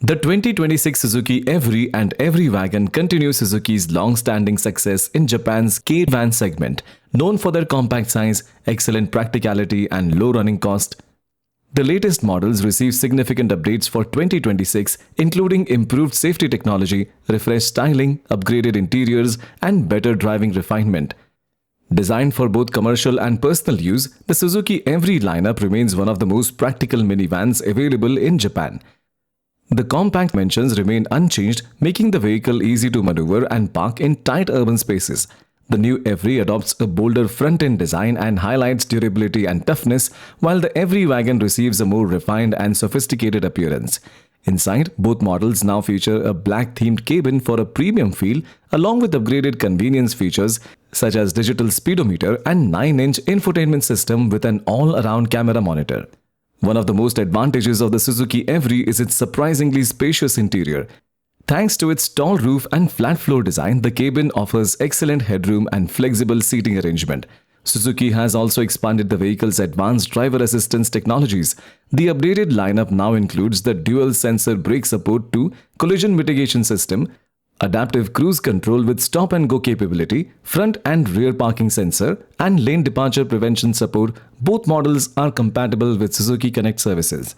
The 2026 Suzuki Every and Every Wagon continue Suzuki's long-standing success in Japan's K-van segment, known for their compact size, excellent practicality, and low running cost. The latest models receive significant updates for 2026, including improved safety technology, refreshed styling, upgraded interiors, and better driving refinement. Designed for both commercial and personal use, the Suzuki Every lineup remains one of the most practical minivans available in Japan. The compact dimensions remain unchanged, making the vehicle easy to maneuver and park in tight urban spaces. The new Every adopts a bolder front-end design and highlights durability and toughness, while the Every Wagon receives a more refined and sophisticated appearance. Inside, both models now feature a black-themed cabin for a premium feel, along with upgraded convenience features such as digital speedometer and 9-inch infotainment system with an all-around camera monitor. One of the most advantages of the Suzuki Every is its surprisingly spacious interior. Thanks to its tall roof and flat floor design, the cabin offers excellent headroom and flexible seating arrangement. Suzuki has also expanded the vehicle's advanced driver assistance technologies. The updated lineup now includes the dual sensor brake support to collision mitigation system, adaptive cruise control with stop and go capability, front and rear parking sensor, and lane departure prevention support. Both models are compatible with Suzuki Connect services.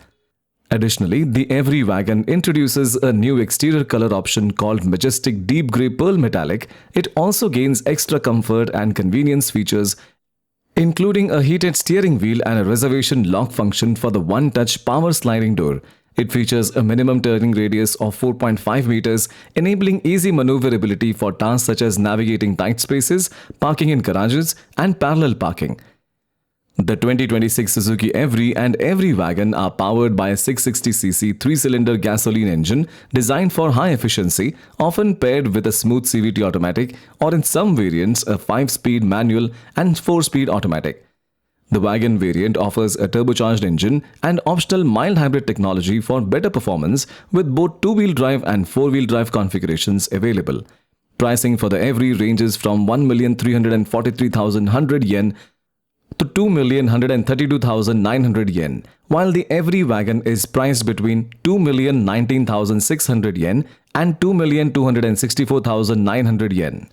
Additionally, the Every Wagon introduces a new exterior color option called Majestic Deep Grey Pearl Metallic. It also gains extra comfort and convenience features, including a heated steering wheel and a reservation lock function for the one-touch power sliding door. It features a minimum turning radius of 4.5 meters, enabling easy maneuverability for tasks such as navigating tight spaces, parking in garages, and parallel parking. The 2026 Suzuki Every and Every Wagon are powered by a 660cc 3-cylinder gasoline engine designed for high efficiency, often paired with a smooth CVT automatic or in some variants a 5-speed manual and 4-speed automatic. The wagon variant offers a turbocharged engine and optional mild hybrid technology for better performance, with both 2-wheel drive and 4-wheel drive configurations available. Pricing for the Every ranges from 1,343,100 yen to 2,132,900 yen, while the Every Wagon is priced between 2,019,600 yen and 2,264,900 yen.